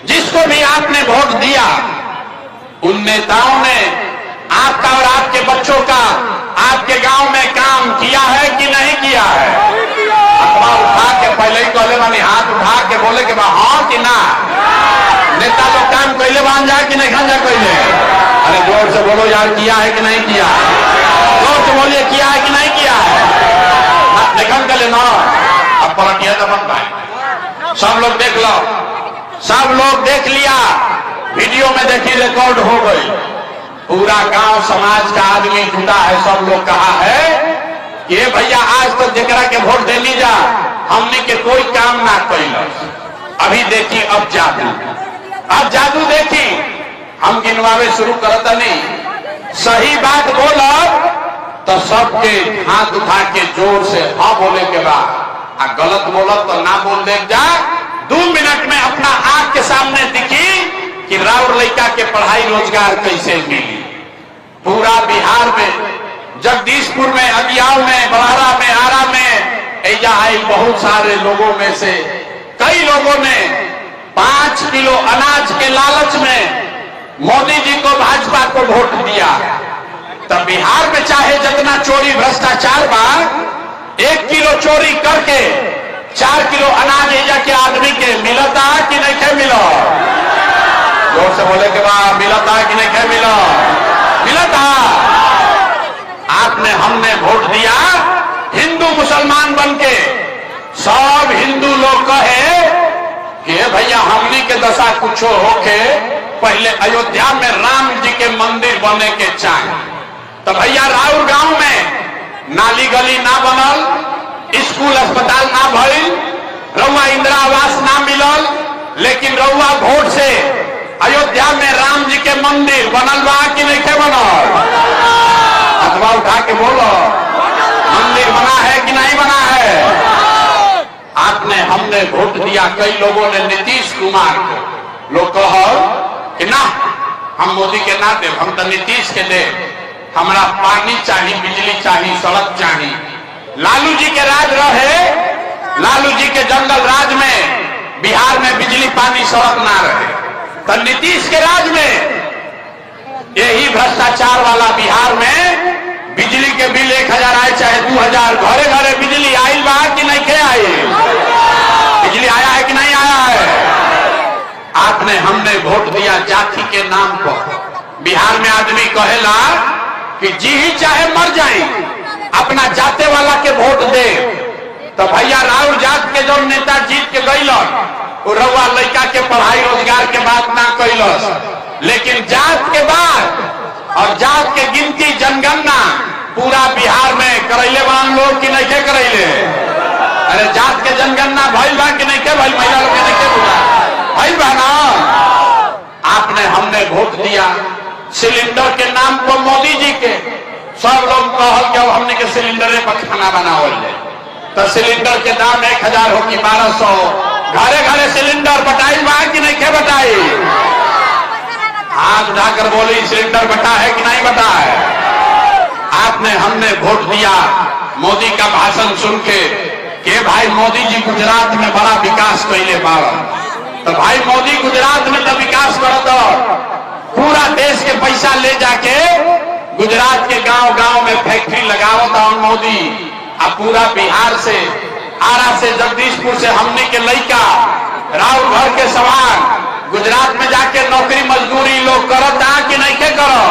जिसको भी आपने वोट दिया उन नेताओं ने आपका और आपके बच्चों का आपके गांव में काम किया है कि नहीं किया है? अखबार उठा के पहले ही कहले बानी, हाथ उठा के बोले के बाद हाँ कि ना। नेता लोग काम कैले बान जाए कि नहीं खान जा कैले? अरे जोर से बोलो यार, किया है कि नहीं किया? जोर से बोलिए, किया है कि नहीं किया है? निकल के लेना अब पलटिया तो बन पाए। सब लोग देख लो, सब लोग देख लिया, वीडियो में देखी, रिकॉर्ड हो गई। पूरा गांव समाज का आदमी जुटा है, सब लोग कहा है कि भैया आज तक तो जेकरा के वोट दे लीजा हमने के कोई काम ना कैल। अभी देखी अब जादू देखी। हम गिनवावे शुरू करत नहीं, सही बात बोला तो सबके हाथ उठा के जोर से हाँ बोले के बाद, गलत बोलत तो ना बोल दे जा। 2 मिनट में अपना आंख के सामने दिखी कि राउर लड़का के पढ़ाई रोजगार कैसे मिली। पूरा बिहार में, जगदीशपुर में, अगियाव में, बड़ारा में, आरा में, ऐजा आई बहुत सारे लोगों में से कई लोगों ने 5 किलो अनाज के लालच में मोदी जी को, भाजपा को वोट दिया। तब बिहार में चाहे जितना चोरी भ्रष्टाचार बा, 1 किलो चोरी करके 4 किलो अनाज ऐजा के आदमी के मिलता कि नहीं के मिलो? जोर से बोले के बाद, मिलता कि नहीं के मिलो? मिलता। आपने हमने वोट दिया हिंदू मुसलमान बनके। सब हिंदू लोग कहे कि भैया हमनी के दशा कुछ होके पहले अयोध्या में राम जी के मंदिर बने के चाहिए। तो भैया राउर गांव में नाली गली ना बनल, स्कूल अस्पताल ना भइल, रउआ इंदिरा आवास ना मिलल, लेकिन रउआ वोट से अयोध्या में राम जी के मंदिर बनल बा कि नहीं के बनल? अखबार उठा के बोलो, मंदिर बना है कि नहीं बना है? आपने हमने वोट दिया, कई लोगों ने नीतीश कुमार को। लोग कहो कि ना हम मोदी के ना दे, हम तो नीतीश के दे, हमारा पानी चाहिए, बिजली चाहिए, सड़क चाहिए। लालू जी के राज रहे, लालू जी के जंगल राज में बिहार में बिजली पानी सड़क ना रहे। तो नीतीश के राज में यही भ्रष्टाचार वाला बिहार में बिजली के बिल 1000 आए चाहे 2000, घरे घरे बिजली आयल बा कि नहीं के आए? बिजली आया है कि नहीं आया है? आपने हमने वोट दिया जाति के नाम पर। बिहार में आदमी कहेला कि जी ही चाहे मर जाए अपना जाते वाला के वोट दे। तो भैया राउर जात के जो नेता जीत के गईलन, वो रउआ लड़का के पढ़ाई रोजगार के बात ना कैलस, लेकिन जात के बाद और जात के गिनती जनगणना पूरा बिहार में करैले बान लोग कि नहीं के करैले? अरे जात के जनगणना भइल बा कि नहीं के भइल? महिला लोग के नहीं के भइल बा ना? आपने हमने वोट दिया सिलेंडर के नाम पर मोदी जी के। सब लोग कहल कि अब हमने के सिलेंडर पर खाना बनावल जाए, तो सिलेंडर के दाम 1000 हो कि 1200। घरे घरे सिलेंडर बटाई बा कि नहीं के बटाई? हाथ उठाकर बोली, सिलेंडर बटा है कि नहीं बटा है? आपने हमने वोट दिया मोदी का भाषण सुन के भाई मोदी जी गुजरात में बड़ा विकास कैले बाबा। तो भाई मोदी गुजरात में तो विकास करत, पूरा देश के पैसा ले जाके गुजरात के गांव गांव में फैक्ट्री लगावत और मोदी। अब पूरा बिहार से, आरा से, जगदीशपुर से हमने के लड़का राउर घर के सवाल गुजरात में जाके नौकरी मजदूरी लोग करता कि नहीं के करो?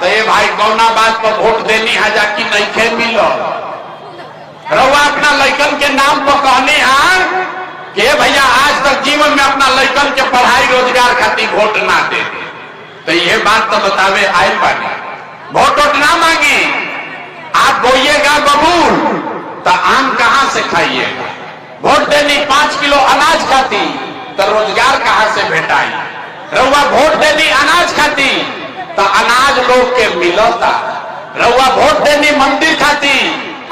तो ये भाई कौना बात पर वोट देनी है जाकि नहीं के मिलो? रउआ अपना लड़कन के नाम पर कहनी है कि भैया आज तक जीवन में अपना लड़कन के पढ़ाई रोजगार खातिर वोट ना दे। तो ये बात तो बतावे आयल बानी, वोट ना मांगी। आप बोइएगा बबूल तो आम कहां से खाइएगा? वोट देनी 5 किलो अनाज खाती तो रोजगार कहां से भेटाई? रउआ वोट देनी अनाज खाती तो अनाज लोग के मिलता। रउआ वोट देनी मंदिर खाती,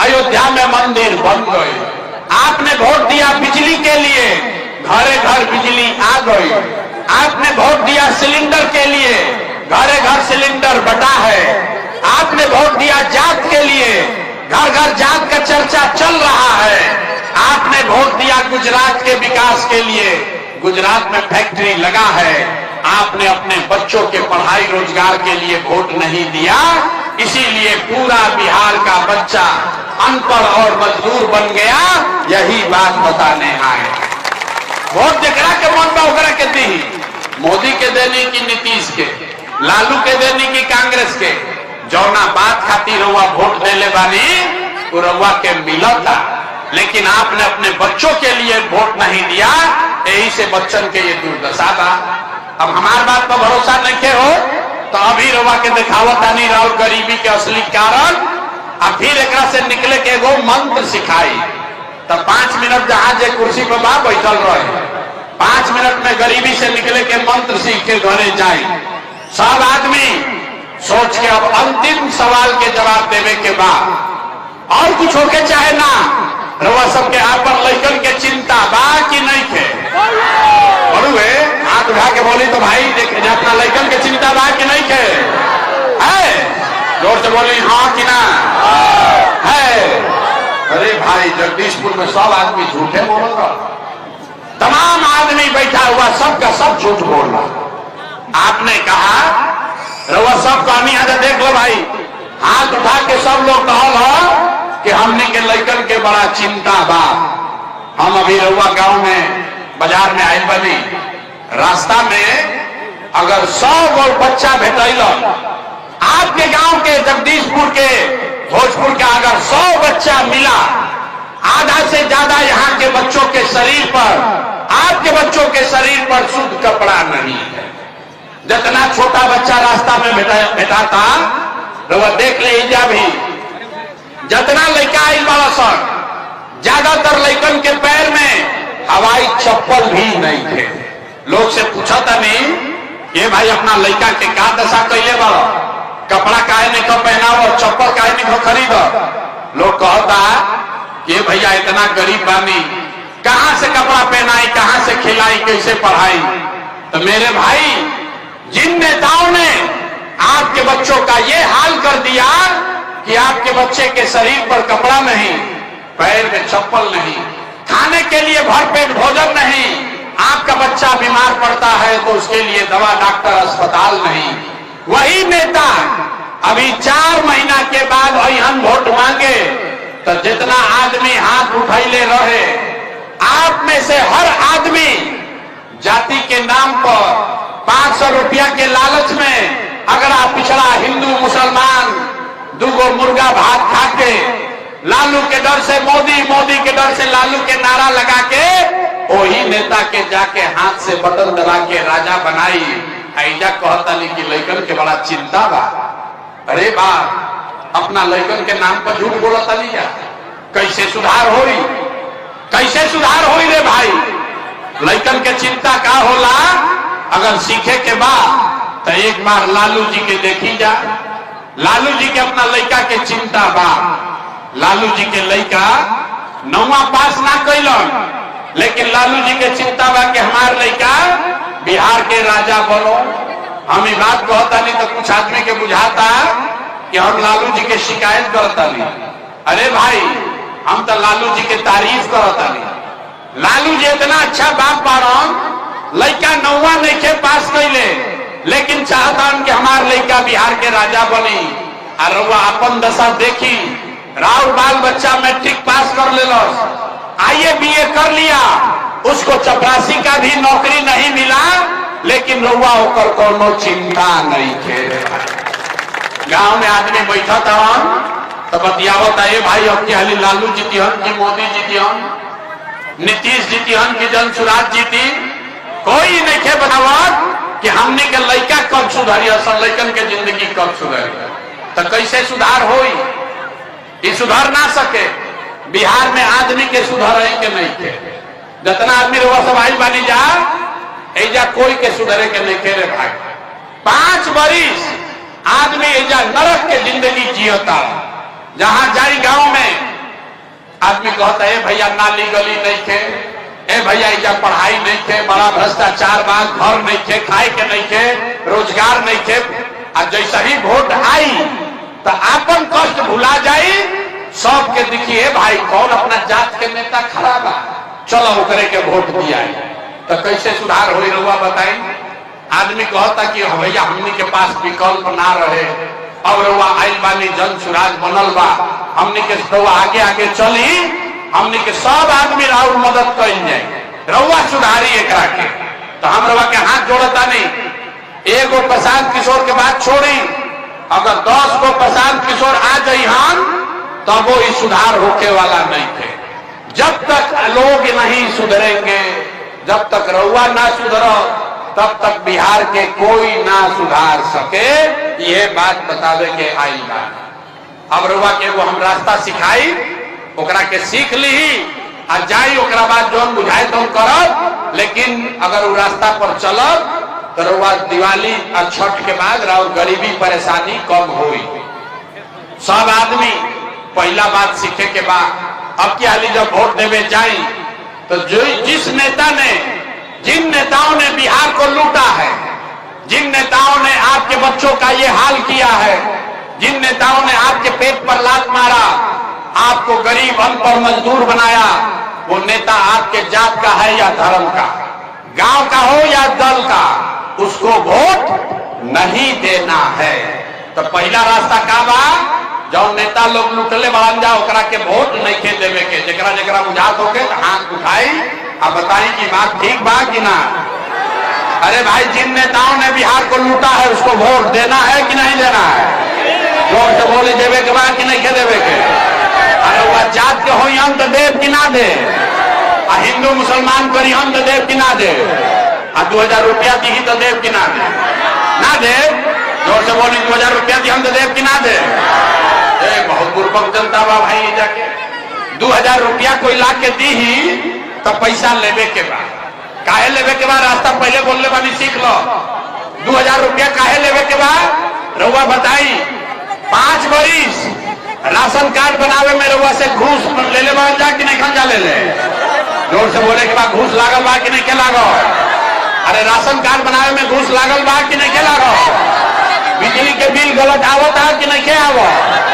अयोध्या में मंदिर बन गए। आपने वोट दिया बिजली के लिए, घरे घर बिजली आ गई। आपने वोट दिया सिलेंडर के लिए, घरे घर सिलेंडर बटा है। आपने वोट दिया जात के लिए, घर घर जात का चर्चा चल रहा है। आपने वोट दिया गुजरात के विकास के लिए, गुजरात में फैक्ट्री लगा है, आपने अपने बच्चों के पढ़ाई रोजगार के लिए वोट नहीं दिया, इसीलिए पूरा बिहार का बच्चा अनपढ़ और मजदूर बन गया। यही बात बताने आए। वोट जकरा के मन में ओकरा के दी, मोदी के देने की, नीतीश के, लालू के देने की, कांग्रेस के, जौना बात खातिर रउआ वोट देले बानी वो रउआ के मिला था, लेकिन आपने अपने बच्चों के लिए वोट नहीं दिया, यही से बच्चन के ये दुर्दशा था। अब हमार बात पर भरोसा नहीं हो तो अभी रउआ के दिखावत आनी राहुल गरीबी के असली कारण, अब फिर एक से निकले के एगो मंत्र सिखाई। तब 5 मिनट जहां जे कुर्सी पर बा बैठल रहे, 5 मिनट में गरीबी से निकले के मंत्र सीख के घरे जाए। सब आदमी सोच के अब अंतिम सवाल के जवाब देवे के बाद और कुछ होके चाहे ना, रउआ सबके आप पर लइकन के चिंता बा कि नहीं थे? बड़ुए हाथ उठा के बोली तो भाई देखे अपना लइकन के चिंता बा कि नहीं थे? है जोर से बोली हाँ कि ना है? अरे भाई जगदीशपुर में सब आदमी झूठे बोल रहा, तमाम आदमी बैठा हुआ सबका सब झूठ बोल रहा। आपने कहा रउआ सब कहानी आजा देख लो भाई, हाथ उठा के सब लोग कहल कि हमने के लइकन के बड़ा चिंता बा। हम अभी रउआ गांव में बाजार में आयल बनी, रास्ता में अगर 100 गो बच्चा भेटल, आपके गांव के जगदीशपुर के भोजपुर का अगर 100 बच्चा मिला, आधा से ज्यादा यहाँ के बच्चों के शरीर पर, आपके बच्चों के शरीर पर शुद्ध कपड़ा नहीं है। जितना छोटा बच्चा रास्ता में भेटाता रउआ देख ले जा भी, जितना लड़का आइल वाला सर, ज्यादातर लड़कन के पैर में हवाई चप्पल भी नहीं थे। लोग से पूछा था नहीं ये भाई अपना लड़का के का दशा कैले वाला, कपड़ा काहे नहीं को पहनाओ और चप्पल काहे नहीं को खरीदो। लोग कहता ये भैया इतना गरीब बानी, कहां से कपड़ा पहनाई, कहां से खिलाई, कैसे पढ़ाई? तो मेरे भाई जिन नेताओं ने आपके बच्चों का ये हाल कर दिया कि आपके बच्चे के शरीर पर कपड़ा नहीं, पैर में चप्पल नहीं, खाने के लिए भरपेट भोजन नहीं, आपका बच्चा बीमार पड़ता है तो उसके लिए दवा, डॉक्टर, अस्पताल नहीं, वही नेता अभी 4 महीना के बाद अहन वोट मांगे तो जितना आदमी हाथ उठैले रहे, आप में से हर आदमी जाति के नाम पर 500 रुपया के लालच में अगर आप पिछड़ा हिंदू मुसलमान 2 गो मुर्गा भात खा के, लालू के डर से मोदी, मोदी के डर से लालू के नारा लगा के वही नेता के जाके हाथ से बटन दबा के राजा बनाई, ऐजा कहता नहीं कि लइकन के बड़ा चिंता बा। अरे बा अपना लइकन के नाम पर झूठ बोलता नहीं जा, कैसे सुधार होई, कैसे सुधार होई रे भाई? लइकन के चिंता का होला? अगर सीखे के बाद तो एक बार लालू जी के देखी जा, लालू जी के अपना लड़का के चिंता बा। लालू जी के लड़का 9वां पास ना कैलन, लेकिन लालू जी के चिंता बा कि हमार लड़का बिहार के राजा बनो। हम ये बात कहता नहीं तो कुछ आदमी के बुझाता कि हम लालू जी के शिकायत करता नहीं। अरे भाई हम तो लालू जी के तारीफ करता नहीं। लालू जी इतना अच्छा बाप बारन, लड़का 9वां नहीं के पास कैले, लेकिन चाहता कि हमार लड़का बिहार के राजा बनी। और रउआ अपन दशा देखी, राउर बाल बच्चा मैट्रिक पास कर ले, आईए बीए कर लिया, उसको चपरासी का भी नौकरी नहीं मिला, लेकिन रउआ होकर कोनो चिंता नहीं थे। गांव में आदमी बैठा था तो बतियावत है भाई अब क्या लालू जीतिहन की मोदी जीतिहन, नीतीश जीतिहन की जनसुराज जीती, कोई नहीं खे बनावत कि हमने के लड़का कब सुधारी, असल लड़कन के जिंदगी कब सुधारी। तो कैसे सुधार होई? ये सुधार ना सके। बिहार में आदमी के सुधार है कि नहीं के? जितना आदमी रउआ सब आइल बानी जा, एजा कोई के सुधरे के नहीं के रे भाई। 5 बरिस आदमी एजा नरक के जिंदगी जियता। जहां जाई गांव में आदमी कहता है भैया नाली गली नहीं थे, ए भैया एजा पढ़ाई नहीं थे, बड़ा भ्रष्टाचार बा, घर नहीं थे, खाए के नहीं थे, रोजगार नहीं थे। और जैसा ही वोट आई तो आपन कष्ट भुला जाई, सबके दिखिए भाई कौन अपना जात के नेता खड़ा बा, चलो ओकरे के वोट दिया। तो कैसे सुधार हो रहुआ बताई। आदमी कहता कि भैया हमनी के पास विकल्प ना रहे, अब रहुआ आइल बानी जन सुराज बनल बा, हमनी के रहुआ आगे आगे चली, हमनी के सब आदमी राहुल मदद कल जाए, रहुआ सुधारी एकरा के। तो हम रहुआ के हाथ जोड़ता नहीं, एगो प्रशांत किशोर के बात छोड़ी, अगर 10 गो प्रशांत किशोर आ जाई हम तब वो सुधार होके वाला नहीं थे। जब तक लोग नहीं सुधरेंगे, जब तक रहुआ ना सुधरो, तब तक बिहार के कोई ना सुधार सके, ये बात बतावे के आई बात। अब रहुआ के वो हम रास्ता सिखाई, ओकरा के सीख ली आ जाई, ओकरा बाद जो बुझाए तो हम करब। लेकिन अगर वो रास्ता पर चलब तो रहुआ दिवाली और छठ के बाद राउर गरीबी परेशानी कम हुई। सब आदमी पहला बात सीखे के बाद अब की हाली जब वोट देवे जाए तो जो जिस नेता ने, जिन नेताओं ने बिहार को लूटा है, जिन नेताओं ने आपके बच्चों का ये हाल किया है, जिन नेताओं ने आपके पेट पर लात मारा, आपको गरीब अनपढ़ मजदूर बनाया, वो नेता आपके जात का है या धर्म का, गांव का हो या दल का, उसको वोट नहीं देना है। तो पहला रास्ता का बा, जब नेता लोग लुटले बढ़न जा ओकरा के वोट नहीं खे देवे के। जरा जरा बुझात होके हाथ उठाई अब बताई कि बात ठीक बा कि ना। अरे भाई, जिन नेताओं ने बिहार को लूटा है उसको वोट देना है कि नहीं देना है? जोर से बोले देवे के बाद कि नहीं खे देवे के? अरे वह जात के हो हम तो देव कि ना दे, हिंदू मुसलमान करी हम तो देव कि ना दे, 2000 रुपया दी तो देव कि ना दे, ना दे। जोर से बोली 2000 रुपया दी हम तो देव कि ना दे। बहुत बुर्बक जनता बा भाई, जाके 2000 रुपया कोई ला के दी ही तो पैसा लेवे के बाद, काहे लेवे के बाद रास्ता पहले बोलने वाली सीख लो। 2000 रुपया काहे लेवे के बाद रहुआ बताई। 5 बरिस राशन कार्ड बनावे में रहुआ से घूस ले ले जा कि नहीं खंजा ले ले? जोर से बोले के बाद घूस लागल बा कि नहीं के लागल? अरे राशन कार्ड बनावे में घूस लागल बा कि नहीं के लागल? बिजली के बिल गलत आवत है कि नहीं के आवत?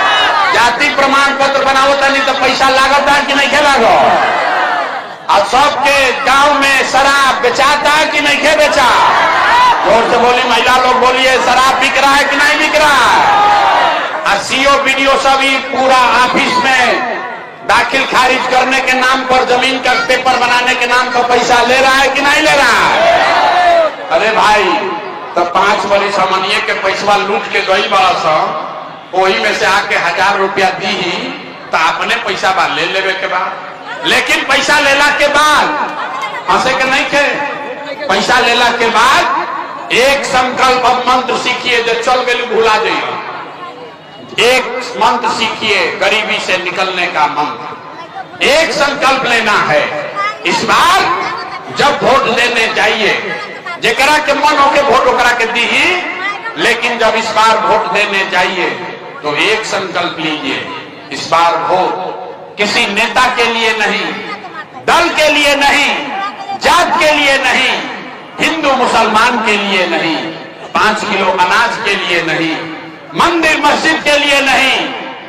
जाति प्रमाण पत्र बनावता नहीं तो पैसा लागत है कि नहीं के लागत? और सबके गांव में शराब बेचाता है कि नहीं के बेचा? जोर से बोली महिला लोग, बोलिए शराब बिक रहा है कि नहीं बिक रहा है? सीओ बीडीओ सभी पूरा ऑफिस में दाखिल खारिज करने के नाम पर, जमीन का पेपर बनाने के नाम पर पैसा ले रहा है कि नहीं ले रहा है? अरे भाई, तो 5 बरिस हमनिए के पैसा लूट के गई बड़ा सा, वही में से आके 1000 रुपया दी ही तो अपने पैसा बा ले लेवे के बाद। लेकिन पैसा लेला के बाद हंसे के नहीं थे, पैसा लेला के बाद एक संकल्प अब मंत्र सीखिए, जो चल गई भूला जाइए। एक मंत्र सीखिए, गरीबी से निकलने का मंत्र। एक संकल्प लेना है, इस बार जब वोट देने जाइए, जेकरा के मन होके वोट ओकरा के दी, लेकिन जब इस बार वोट देने जाइए तो एक संकल्प लीजिए, इस बार वोट किसी नेता के लिए नहीं, दल के लिए नहीं, जात के लिए नहीं, हिंदू मुसलमान के लिए नहीं, 5 किलो अनाज के लिए नहीं, मंदिर मस्जिद के लिए नहीं,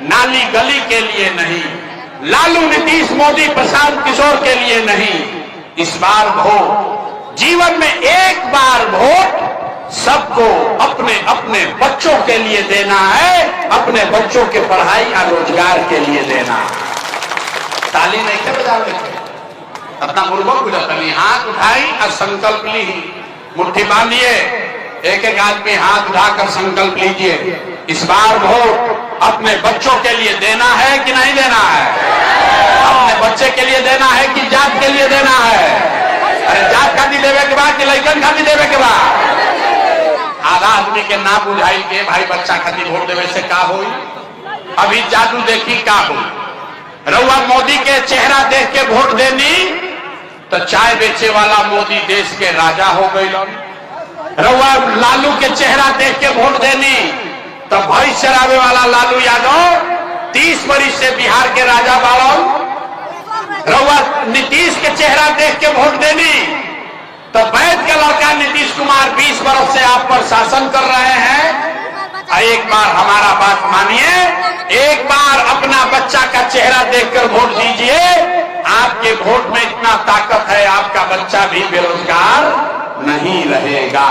नाली गली के लिए नहीं, लालू नीतीश मोदी प्रशांत किशोर के लिए नहीं। इस बार वोट जीवन में एक बार वोट सबको अपने अपने बच्चों के लिए देना है, अपने बच्चों के पढ़ाई और रोजगार के लिए देना है। ताली नहीं के बजावे, अपना मुर्बक बुझाता, हाथ उठाई और संकल्प ली, मुट्ठी बांधिए, एक एक आदमी हाथ उठाकर संकल्प लीजिए, इस बार वोट अपने बच्चों के लिए देना है कि नहीं देना है? अपने बच्चे के लिए देना है कि जात के लिए देना है? अरे जात खाती देवे के बाद कि लड़कन खाती देवे के बाद? आधा आदमी के ना बुझाई के भाई बच्चा खाती वोट देवे से का होई? अभी जादू देखी का हो। रउआ मोदी के चेहरा देख के वोट देनी तो चाय बेचे वाला मोदी देश के राजा हो गई। रउआ लालू के चेहरा देख के वोट देनी तो भैंस चरावे वाला लालू यादव 30 बरिस से बिहार के राजा बाड़न। रउआ नीतीश के चेहरा देख के वोट देनी तो वैद के लड़का नीतीश कुमार 20 बरस से आप पर शासन कर रहे हैं। एक बार हमारा बात मानिए, एक बार अपना बच्चा का चेहरा देखकर वोट दीजिए, आपके वोट में इतना ताकत है, आपका बच्चा भी बेरोजगार नहीं रहेगा।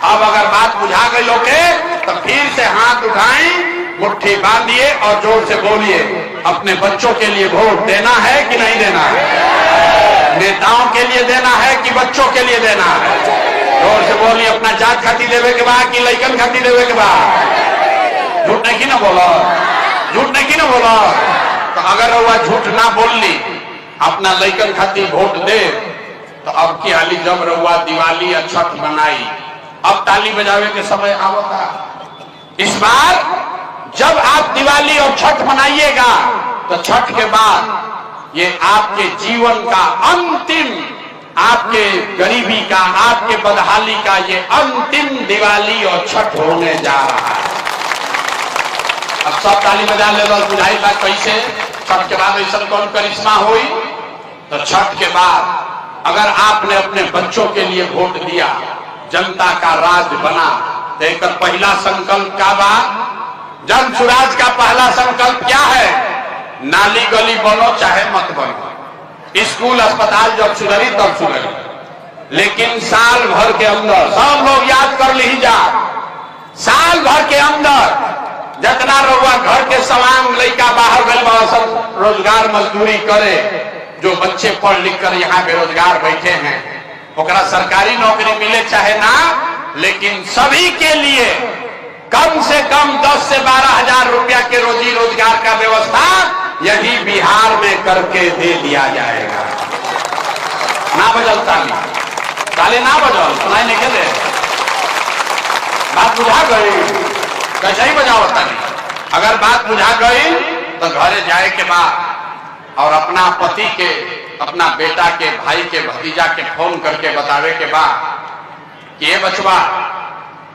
अब अगर बात बुझा गई लोग तो फिर से हाथ उठाएं, मुट्ठी बांधिए और जोर से बोलिए, अपने बच्चों के लिए वोट देना है कि नहीं देना है? नेताओं के लिए देना है कि बच्चों के लिए देना है? जोर से बोलिए, अपना जात खाती देवे के बाद कि लइकन खाती देवे के बाद? झूठ नहीं की ना बोलो, झूठ नहीं की ना बोलो। तो अगर वह झूठ ना बोल ली, अपना लइकन खाती वोट दे, तो अब की हाली जब रहुआ दिवाली या छठ बनाई, अब ताली बजावे के समय आवता। इस बार जब आप दिवाली और छठ मनाइएगा तो छठ के बाद ये आपके जीवन का अंतिम, आपके गरीबी का, आपके बदहाली का ये अंतिम दिवाली और छठ होने जा रहा है। अब सब ताली बजा ले लो, बुझाई ला कैसे छठ के बाद ऐसा कौन करिश्मा हुई? तो छठ के बाद अगर आपने अपने बच्चों के लिए वोट दिया, जनता का राज बना, तो एक पहला संकल्प क्या बा? जन सुराज का पहला संकल्प क्या है? नाली गली बनो चाहे मत बनो, स्कूल अस्पताल जब सुधरी तब सुधरी, लेकिन साल भर के अंदर, सब लोग याद कर ली जा, साल भर के अंदर जितना रहुआ घर के सवांग लड़का बाहर गए सब रोजगार मजदूरी करे, जो बच्चे पढ़ लिख कर यहाँ बेरोजगार बैठे हैं, ओकरा सरकारी नौकरी मिले चाहे ना, लेकिन सभी के लिए कम से कम 10 से 12 हजार रुपया के रोजी रोजगार का व्यवस्था यही बिहार में करके दे दिया जाएगा। ना बजल ताली, ताली ना बजल, सुनाई नहीं के दे, बात बुझा गई? कैसे ही बजाओ ताली? अगर बात बुझा गई तो घरे जाए के बाद और अपना पति के, अपना बेटा के, भाई के, भतीजा के फोन करके बतावे के बाद कि ये बचवा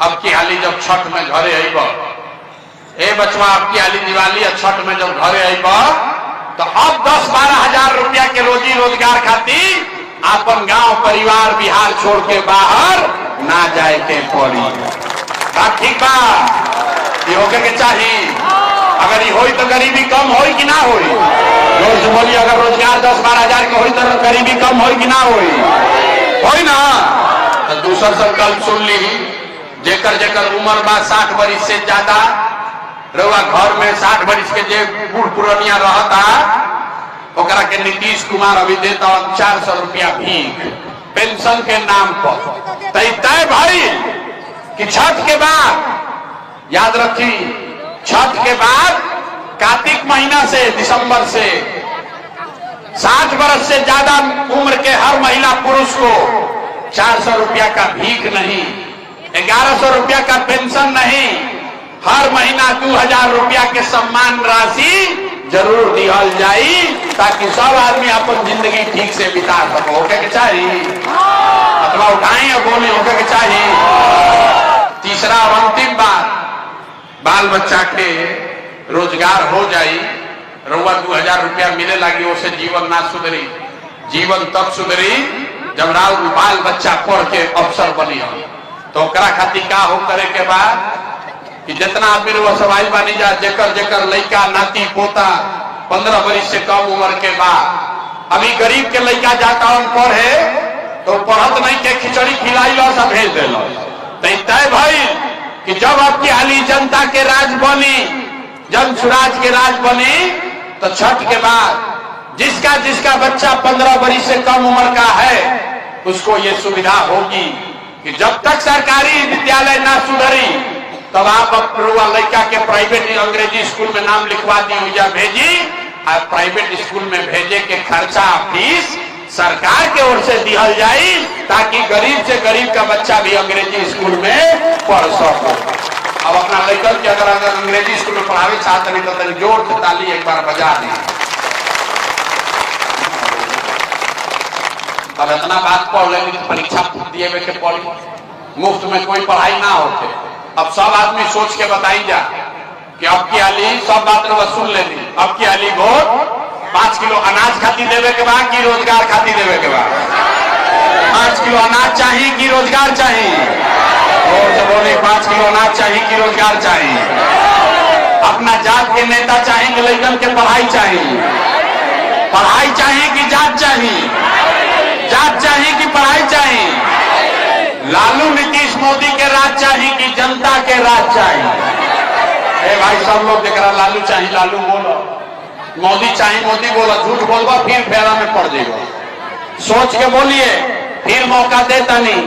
अब की हाली जब छठ में घरे आईब, ए बचवा अब की हाली दिवाली या छठ में जब घरे आईब, तो अब 10-12 हजार रुपया के रोजी रोजगार खातिर अपन गांव परिवार बिहार छोड़ के बाहर ना जाए के पड़ी। बात ठीक बा? ये होके के चाहिए। अगर ये होई तो गरीबी कम होई कि ना होई? जोर से बोलिए, अगर रोजगार 10-12 हजार के होई तो गरीबी कम होई कि ना होई? होई ना? तो दूसरा संकल्प सुन ली, जेकर जेकर उम्र बा 60 वर्ष से ज्यादा, रउआ घर में 60 वर्ष के जे बूढ़ पुरनिया रहता, ओकरा के नीतीश कुमार अभी देता 400 रुपया भीख पेंशन के नाम पर। तय भाई कि छठ के बाद, याद रखी, छठ के बाद कार्तिक महीना से दिसंबर से 60 वर्ष से ज्यादा उम्र के हर महिला पुरुष को 400 रुपया का भीख नहीं, 1100 रुपया का पेंशन नहीं, हर महीना 2000 रुपया के सम्मान राशि जरूर दिहल जाई, ताकि सब आदमी अपन जिंदगी ठीक से बिता सको। होके के चाहिए, अथवा उठाएं और बोले होके के चाहिए। तीसरा और अंतिम बात, बाल बच्चा के रोजगार हो जाई, रउआ 2000 रुपया मिले लगी, उससे जीवन ना सुधरी। जीवन तब सुधरी जब राउर बाल बच्चा पढ़ के अफसर बनी हो। तो ओकरा खातिर का हो करे के बाद कि जितना आदमी रुआ सवाई बानी जा, जेकर जेकर लड़का नाती पोता 15 वर्ष से कम उम्र के बाद, अभी गरीब के लड़का जाता पढ़े तो पढ़त नहीं के खिचड़ी खिलाई लो सब भेज दे लो। तय भाई कि जब आपकी हाली जनता के राज बनी, जन सुराज के राज बनी, तो छठ के बाद जिसका जिसका बच्चा 15 वर्ष से कम उम्र का है, उसको ये सुविधा होगी कि जब तक सरकारी विद्यालय ना सुधरी, तब आप अपना लड़का के प्राइवेट अंग्रेजी स्कूल में नाम लिखवा दी या भेजी, और प्राइवेट स्कूल में भेजे के खर्चा फीस सरकार के ओर से दिहल जाए, ताकि गरीब से गरीब का बच्चा भी अंग्रेजी स्कूल में पढ़ सको। अब अपना लड़का के अगर अंग्रेजी स्कूल में पढ़ावे चाहते नहीं तो जोर से ताली एक बार बजा दी। अब इतना बात पढ़ लेंगे तो परीक्षा दिए के पढ़ी, मुफ्त में कोई पढ़ाई ना होते। अब सब आदमी सोच के बताई जा कि अब की हाली सब बात सुन लेनी, अब की हाली वोट 5 किलो अनाज खाती देवे के बाद कि रोजगार खाती देवे के बाद? 5 किलो अनाज चाहिए कि रोजगार चाहिए? और से बोले 5 किलो अनाज चाहिए कि रोजगार चाहिए? अपना जात के नेता चाहेंगे, लड़कन के पढ़ाई चाहिए, पढ़ाई चाहिए कि जात चाहिए? जात चाहिए कि पढ़ाई चाहिए? लालू नीतीश मोदी के राज चाहिए कि जनता के राज चाहिए? ए भाई सब लोग देख रहा, लालू चाहिए लालू बोलो, मोदी चाहिए मोदी बोलो, झूठ बोलबा फिर फेरा में पड़ जाएगा। सोच के बोलिए, फिर मौका देता नहीं।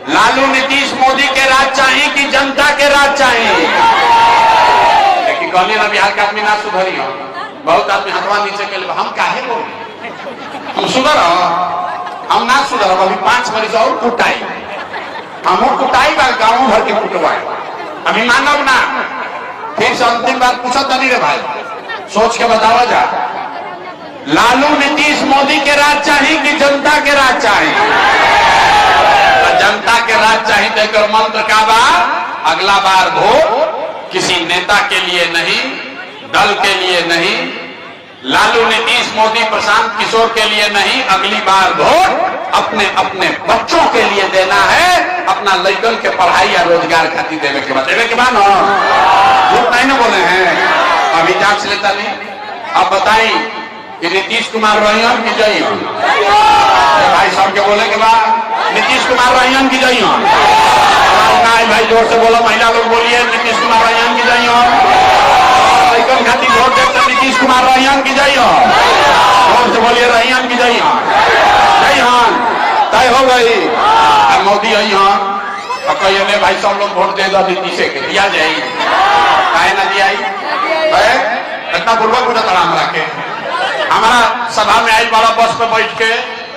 लालू नीतीश मोदी के राज चाहिए कि जनता के राज चाहिए? लेकिन कहलिए ना बिहार का आदमी ना सुधरी हो, बहुत आदमी हथवा नीचे के लिए हम काहे बोले, हम सुधर हम ना सुधर। अभी 5 मरीज और कुटाई, हम कुटाई बा गाँव भर के कुटवाए, अभी मानव ना। फिर से अंतिम बात पूछा तो नहीं रे भाई, सोच के बतावा जा। लालू नीतीश मोदी के राज चाहिए कि जनता के राज चाहिए? जनता के राज चाहिए तो एक मंत्र का बा, अगला बार वोट किसी नेता के लिए नहीं, दल के लिए नहीं, लालू नीतीश मोदी प्रशांत किशोर के लिए नहीं, अगली बार वोट अपने अपने बच्चों के लिए देना है, अपना लड़कन के पढ़ाई या रोजगार खातिर देवे के बाद ना, झूठ नहीं ना बोले हैं। अभी जांच लेता नहीं। अब बताई कि नीतीश कुमार रहियन की जइयन? भाई साहब के बोले के बाद नीतीश कुमार रहियन की जइयन? भाई जोर से बोलो, महिला लोग बोलिए नीतीश कुमार रहियन की जइयन? लड़कन खातिर वोट देते नीतीश कुमार रहियन की जइयन? जोर से बोलिए रहियन की जइयन? जइयन तय हो गई। अब मोदी अइयन अब कहिए भाई सब लोग वोट दे दो नीतीश के, दिया जाए काहे ना दिया? इतना बुर्बक बुझा तड़ा हमरा के। हमारा सभा में आई वाला बस पे बैठ के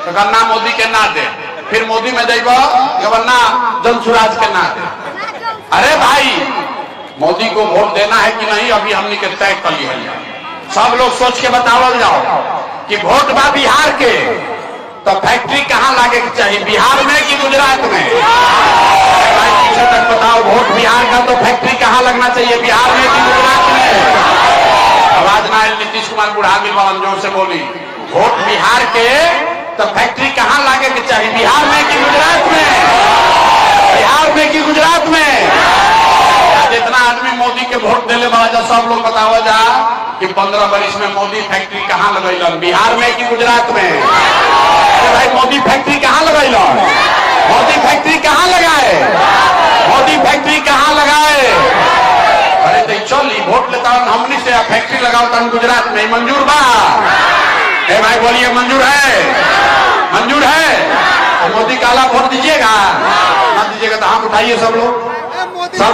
तो गन्ना मोदी के ना दे, फिर मोदी में देगा गवर्ना जनसुराज के ना दे। अरे भाई मोदी को वोट देना है कि नहीं अभी हमने के तय कर लिया। सब लोग सोच के बतावल जाओ कि वोट बा बिहार के तो फैक्ट्री कहाँ लागे के चाहिए, बिहार में कि गुजरात में? भाई पीछे तक बताओ, वोट बिहार का तो फैक्ट्री कहाँ लगना चाहिए, बिहार में कि गुजरात में? आवाज ना आए, नीतीश कुमार बुढ़ा भी वाला जोर से बोली, वोट बिहार के तो फैक्ट्री कहाँ लागे के चाहिए, बिहार में कि गुजरात में? बिहार में कि गुजरात में? जितना आदमी मोदी के वोट देने वाला जा सब लोग बतावा जा कि 15 वर्ष में मोदी फैक्ट्री कहाँ लगैलन, बिहार में कि गुजरात में? भाई मोदी फैक्ट्री कहाँ लगैलन? मोदी फैक्ट्री कहाँ लगाए? मोदी फैक्ट्री कहाँ लगाए? अरे तो चली वोट लेता हमने से फैक्ट्री लगाओ तन गुजरात में, मंजूर बा? ए भाई बोलिए मंजूर है? मंजूर है? तो मोदी काला वोट दीजिएगा ना दीजिएगा? तो हाथ उठाइए सब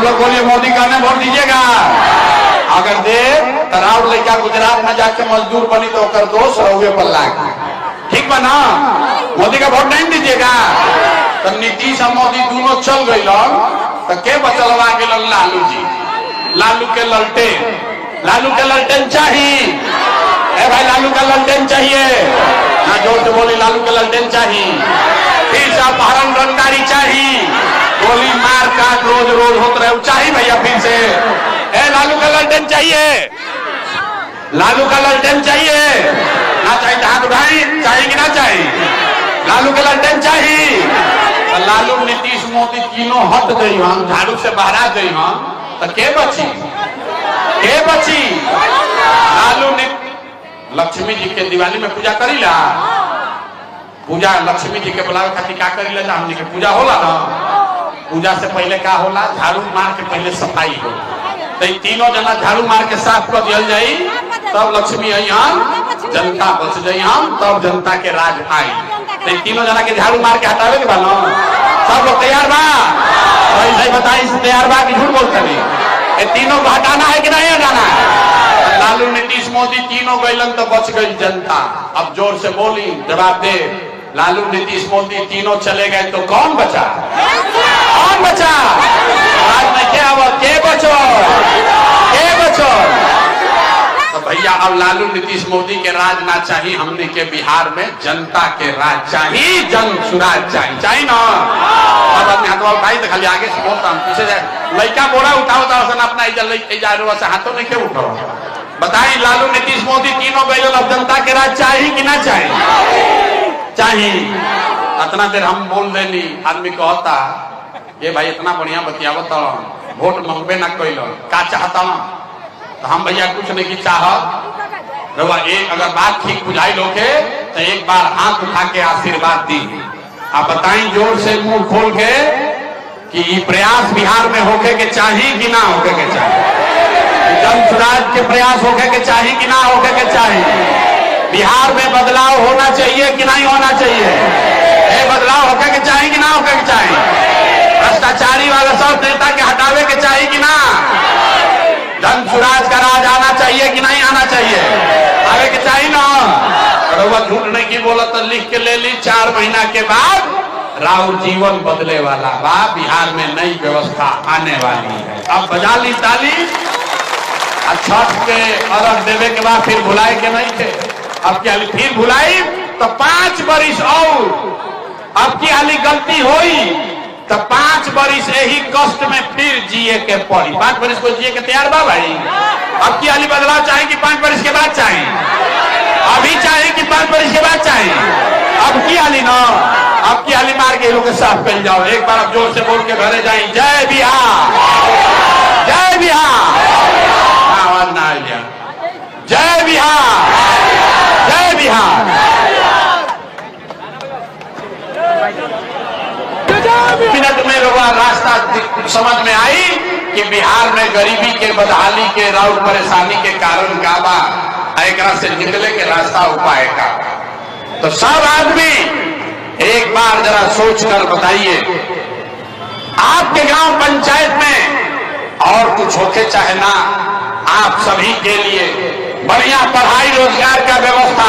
लोग बोलिए मोदी का ने वोट दीजिएगा। अगर दे तराव लड़का गुजरात में जाके मजदूर बनी तो कर दोष रहुए पर लाग, ठीक बा ना? मोदी का वोट नहीं दीजिएगा। तो नीतीश और मोदी दोनों चल गई तो के बचलवा के लालू जी, लालू के ललटेन, लालू के ललटेन चाहिए। ए भाई लालू का ललटेन चाहिए ना? जोर से बोली लालू के ललटेन चाहिए। फिर से अपहरण रंगदारी चाहिए, गोली मार काट रोज रोज होते रहे चाहिए भैया। फिर से ए लालू का ललटेन चाहिए, लालू का ललटेन चाहिए ना? चाहिए हाथ उठाई, चाहिए कि ना चाहिए? लालू का ललटेन चाहिए। तो लालू नीतीश मोदी तीनों हट गई हम, झाड़ू से बहरा गई हम, तो के बची? के बची? लालू ने लक्ष्मी जी के दिवाली में पूजा करीला, पूजा लक्ष्मी जी के बुलावे खातिर क्या करीला? हमने के पूजा होला ना, पूजा से पहले क्या होला? झाड़ू मार के पहले सफाई हो, तो तीनों जना झाड़ू मार के साफ कर दिया जाई, तब लक्ष्मी आई हम, जनता बच जाई हम, तब जनता के राज आई। तो तीनों जना के झाड़ू मार के हटावे के बाद सब लोग तैयार बा? ऐसे बताई तैयार बा कि झूठ बोलते नहीं? ये तीनों को हटाना है कि नहीं हटाना है? लालू नीतीश मोदी तीनों गईलन तो बच गई जनता। अब जोर से बोली, जवाब दे। लालू नीतीश मोदी तीनों चले गए तो कौन बचा? कौन बचा? आज में क्या हुआ? के बचो? के बचो? तो भैया अब लालू नीतीश मोदी के राज ना चाहिए, हमने के बिहार में जनता के राज चाहिए, जन सुराज चाहिए, चाहिए ना? अब अपने हाथवा उठाई तो खाली आगे से बोलता हूँ, पीछे जाए लड़का बोरा उठाओ तो अपना इजा हाथों नहीं क्यों उठाओ? बताइए लालू नीतीश मोदी तीनों गए, अब जनता के राज चाहिए कि ना चाहिए? चाहिए। इतना देर हम बोल देनी, आदमी कहता ये भाई इतना बढ़िया बतियावत वोट मंगबे ना कैल, का चाहता? तो हम भैया कुछ नहीं की चाह, रवा एक अगर बात ठीक बुझाई लोगे तो एक बार हाथ उठा के आशीर्वाद दी। आप बताएं जोर से मुंह खोल के कि ये प्रयास बिहार में होके के चाहिए कि ना होके के चाहिए, जन स्वराज के प्रयास होके के चाहिए कि ना होके के चाहिए, बिहार में बदलाव होना चाहिए कि नहीं होना चाहिए, ये बदलाव होके के चाहिए कि ना होके के चाहिए, भ्रष्टाचारी वाला सब नेता के हटावे के चाहिए कि ना, जन स्वराज का राज आना चाहिए कि नहीं आना चाहिए, आवे के चाहिए ना। रउआ झूठ नहीं की बोला तो लिख के ले ली, 4 महीना के बाद राउर जीवन बदले वाला बा, बिहार में नई व्यवस्था आने वाली है। अब बजा ली ताली। छठ के अर्घ देवे के बाद फिर भुलाए के नहीं थे, अब क्या फिर भुलाई तो 5 बरिस और, अब की हाली गलती हुई तो 5 बरिस यही कष्ट में फिर जिए के पड़ी। 5 बरिस को जिए के तैयार बा भाई? अब की हाली बदलाव चाहिए कि 5 बरिस के बाद चाहिए? अभी चाहिए कि 5 बरिस के बाद चाहिए? अब की हाली ना, अब की हाली मार के लोग के साथ पहन जाओ। एक बार अब जोर से बोल के घरे जाए, जय बिहार, जय बिहार। आवाज ना आ गया, जय बिहार, जय बिहार। मिनट में लोग रास्ता समझ में आई कि बिहार में गरीबी के, बदहाली के, राउर परेशानी के कारण का बा, एक से निकले के रास्ता उपाय का। तो सब आदमी एक बार जरा सोच कर बताइए, आपके गांव पंचायत में और कुछ होके चाहे ना, आप सभी के लिए बढ़िया पढ़ाई रोजगार का व्यवस्था